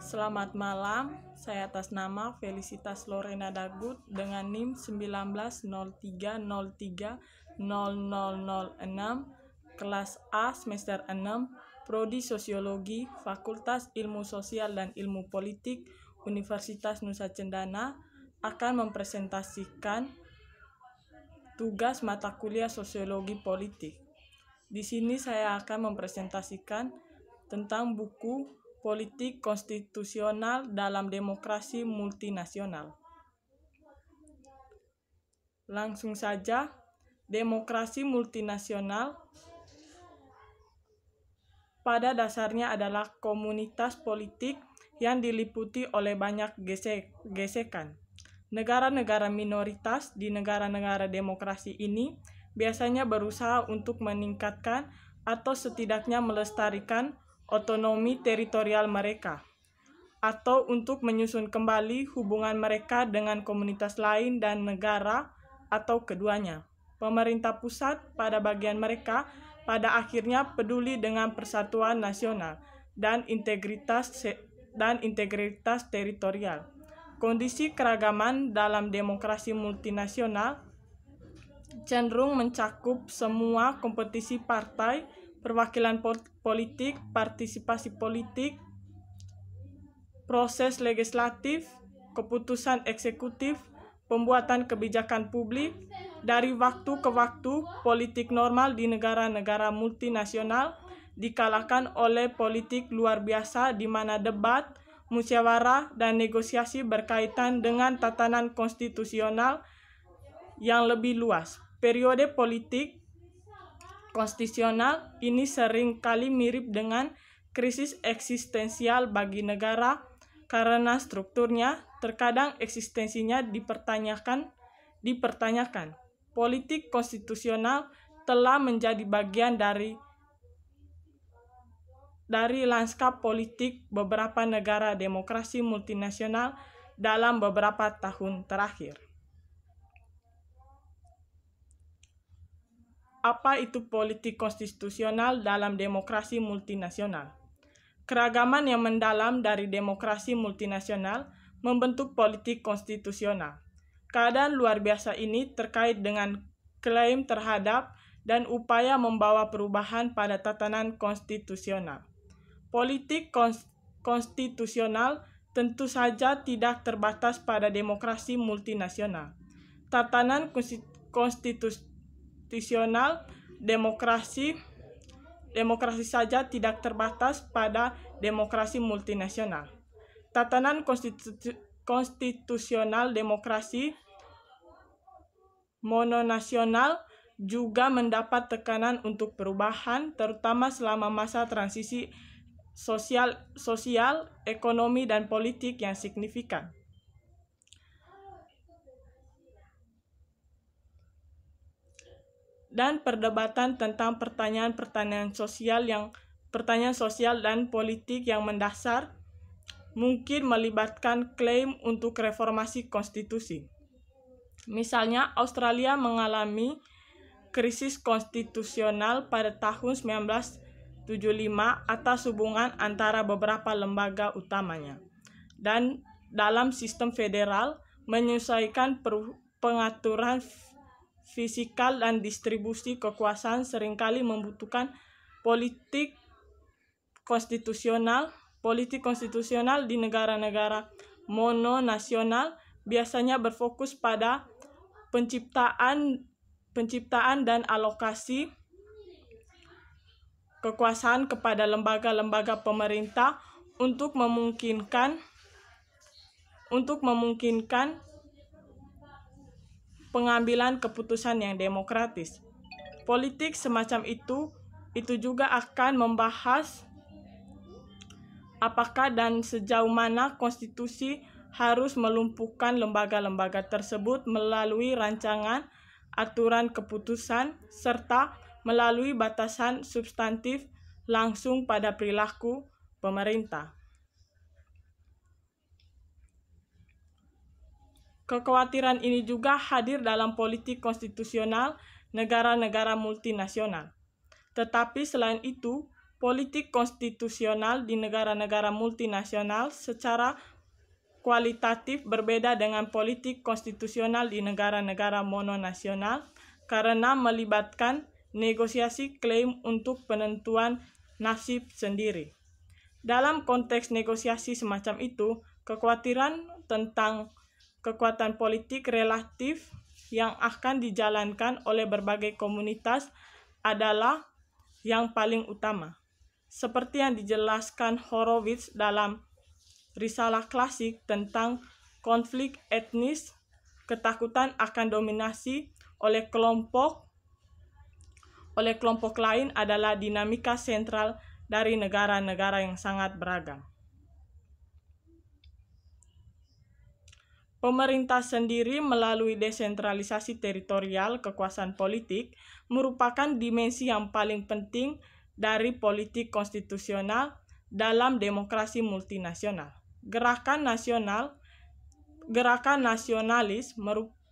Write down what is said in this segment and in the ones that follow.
Selamat malam, saya atas nama Felicitas Lorena Dagut dengan NIM 1903030006, kelas A semester 6, Prodi Sosiologi, Fakultas Ilmu Sosial dan Ilmu Politik, Universitas Nusa Cendana, akan mempresentasikan tugas mata kuliah Sosiologi Politik. Di sini saya akan mempresentasikan tentang buku Politik Konstitusional dalam Demokrasi Multinasional. Langsung saja, demokrasi multinasional pada dasarnya adalah komunitas politik yang diliputi oleh banyak gesekan. Negara-negara minoritas di negara-negara demokrasi ini biasanya berusaha untuk meningkatkan atau setidaknya melestarikan otonomi teritorial mereka, atau untuk menyusun kembali hubungan mereka dengan komunitas lain dan negara, atau keduanya. Pemerintah pusat pada bagian mereka pada akhirnya peduli dengan persatuan nasional dan integritas teritorial. Kondisi keragaman dalam demokrasi multinasional cenderung mencakup semua kompetisi partai, perwakilan politik, partisipasi politik, proses legislatif, keputusan eksekutif, pembuatan kebijakan publik. Dari waktu ke waktu, politik normal di negara-negara multinasional dikalahkan oleh politik luar biasa di mana debat, musyawarah, dan negosiasi berkaitan dengan tatanan konstitusional yang lebih luas. Periode politik konstitusional ini sering kali mirip dengan krisis eksistensial bagi negara karena strukturnya, terkadang eksistensinya dipertanyakan. Politik konstitusional telah menjadi bagian dari lanskap politik beberapa negara demokrasi multinasional dalam beberapa tahun terakhir. Apa itu politik konstitusional dalam demokrasi multinasional? Keragaman yang mendalam dari demokrasi multinasional membentuk politik konstitusional. Keadaan luar biasa ini terkait dengan klaim terhadap dan upaya membawa perubahan pada tatanan konstitusional. Politik konstitusional tentu saja tidak terbatas pada demokrasi multinasional. Tatanan konstitusional demokrasi saja tidak terbatas pada demokrasi multinasional. Tatanan konstitusional demokrasi mononasional juga mendapat tekanan untuk perubahan, terutama selama masa transisi sosial, ekonomi, dan politik yang signifikan. Dan perdebatan tentang pertanyaan sosial dan politik yang mendasar mungkin melibatkan klaim untuk reformasi konstitusi. Misalnya, Australia mengalami krisis konstitusional pada tahun 1975 atas hubungan antara beberapa lembaga utamanya, dan dalam sistem federal menyesuaikan pengaturan fisikal dan distribusi kekuasaan seringkali membutuhkan politik konstitusional. Politik konstitusional di negara-negara mononasional biasanya berfokus pada penciptaan dan alokasi kekuasaan kepada lembaga-lembaga pemerintah untuk memungkinkan pengambilan keputusan yang demokratis. Politik semacam itu juga akan membahas apakah dan sejauh mana konstitusi harus melumpuhkan lembaga-lembaga tersebut melalui rancangan aturan keputusan serta melalui batasan substantif langsung pada perilaku pemerintah. Kekhawatiran ini juga hadir dalam politik konstitusional negara-negara multinasional. Tetapi selain itu, Politik konstitusional di negara-negara multinasional secara kualitatif berbeda dengan politik konstitusional di negara-negara mononasional karena melibatkan negosiasi klaim untuk penentuan nasib sendiri. Dalam konteks negosiasi semacam itu, kekhawatiran tentang kekuatan politik relatif yang akan dijalankan oleh berbagai komunitas adalah yang paling utama. Seperti yang dijelaskan Horowitz dalam risalah klasik tentang konflik etnis, ketakutan akan dominasi oleh kelompok lain adalah dinamika sentral dari negara-negara yang sangat beragam. Pemerintah sendiri melalui desentralisasi teritorial kekuasaan politik merupakan dimensi yang paling penting dari politik konstitusional dalam demokrasi multinasional. Gerakan nasionalis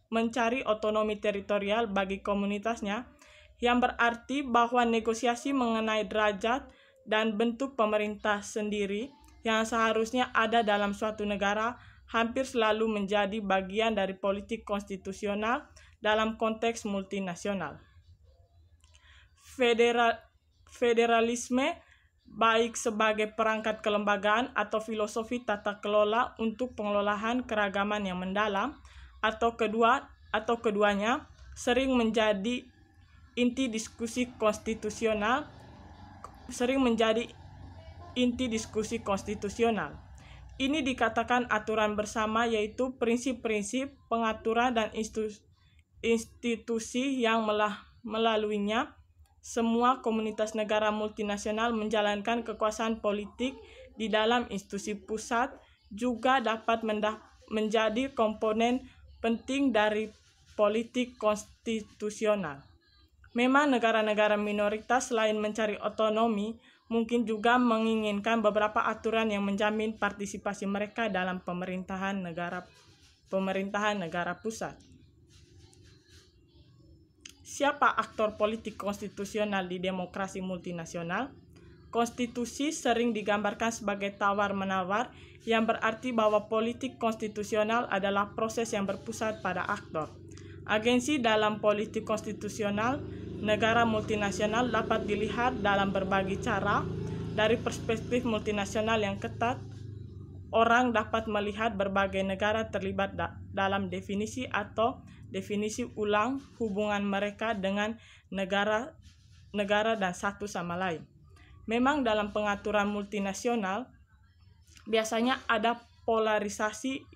mencari otonomi teritorial bagi komunitasnya, yang berarti bahwa negosiasi mengenai derajat dan bentuk pemerintah sendiri yang seharusnya ada dalam suatu negara hampir selalu menjadi bagian dari politik konstitusional dalam konteks multinasional. Federalisme baik sebagai perangkat kelembagaan atau filosofi tata kelola untuk pengelolaan keragaman yang mendalam atau keduanya sering menjadi inti diskusi konstitusional. Ini dikatakan aturan bersama, yaitu prinsip-prinsip pengaturan dan institusi yang melaluinya semua komunitas negara multinasional menjalankan kekuasaan politik di dalam institusi pusat juga dapat menjadi komponen penting dari politik konstitusional. Memang negara-negara minoritas selain mencari otonomi, mungkin juga menginginkan beberapa aturan yang menjamin partisipasi mereka dalam pemerintahan negara pusat. Siapa aktor politik konstitusional di demokrasi multinasional? Konstitusi sering digambarkan sebagai tawar-menawar, yang berarti bahwa politik konstitusional adalah proses yang berpusat pada aktor. Agensi dalam politik konstitusional negara multinasional dapat dilihat dalam berbagai cara. Dari perspektif multinasional yang ketat, orang dapat melihat berbagai negara terlibat dalam definisi atau definisi ulang hubungan mereka dengan negara dan satu sama lain. Memang dalam pengaturan multinasional biasanya ada polarisasi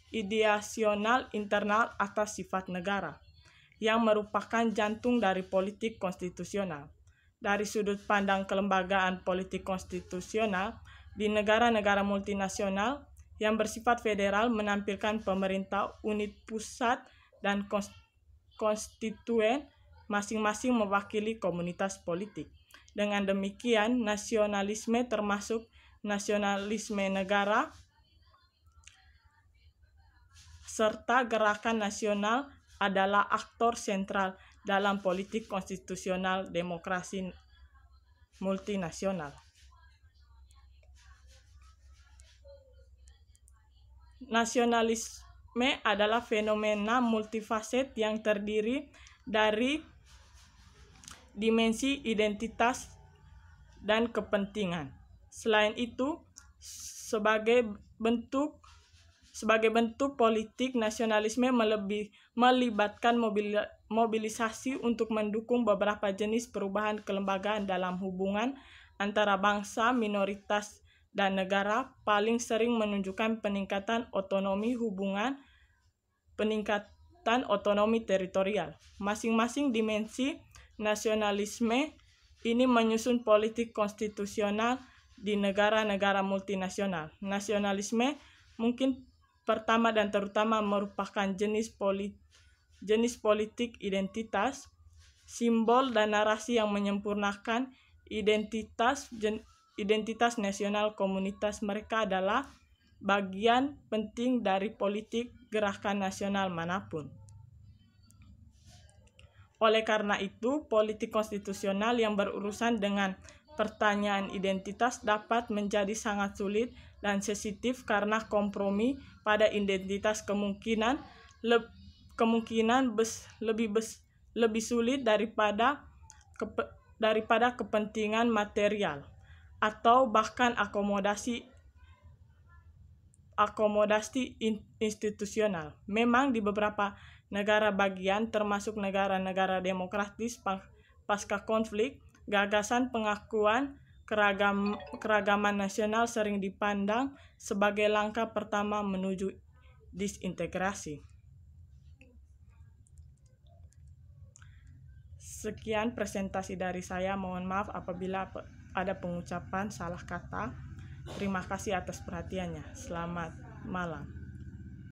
ideasional internal atas sifat negara, yang merupakan jantung dari politik konstitusional. Dari sudut pandang kelembagaan politik konstitusional, di negara-negara multinasional yang bersifat federal menampilkan pemerintah unit pusat dan konstituen masing-masing mewakili komunitas politik. Dengan demikian, nasionalisme termasuk nasionalisme negara serta gerakan nasional adalah aktor sentral dalam politik konstitusional demokrasi multinasional. Nasionalisme adalah fenomena multifaset yang terdiri dari dimensi identitas dan kepentingan. Selain itu, sebagai bentuk politik, nasionalisme melibatkan mobilisasi untuk mendukung beberapa jenis perubahan kelembagaan dalam hubungan antara bangsa, minoritas, dan negara, paling sering menunjukkan peningkatan otonomi teritorial. Masing-masing dimensi nasionalisme ini menyusun politik konstitusional di negara-negara multinasional. Nasionalisme mungkin pertama dan terutama merupakan jenis politik identitas, simbol dan narasi yang menyempurnakan identitas nasional komunitas mereka adalah bagian penting dari politik gerakan nasional manapun. Oleh karena itu, politik konstitusional yang berurusan dengan pertanyaan identitas dapat menjadi sangat sulit dan sensitif karena kompromi pada identitas lebih sulit daripada kepentingan material atau bahkan akomodasi institusional. Memang di beberapa negara bagian, termasuk negara-negara demokratis pasca konflik, gagasan pengakuan keragaman nasional sering dipandang sebagai langkah pertama menuju disintegrasi. Sekian presentasi dari saya. Mohon maaf apabila ada pengucapan salah kata. Terima kasih atas perhatiannya. Selamat malam.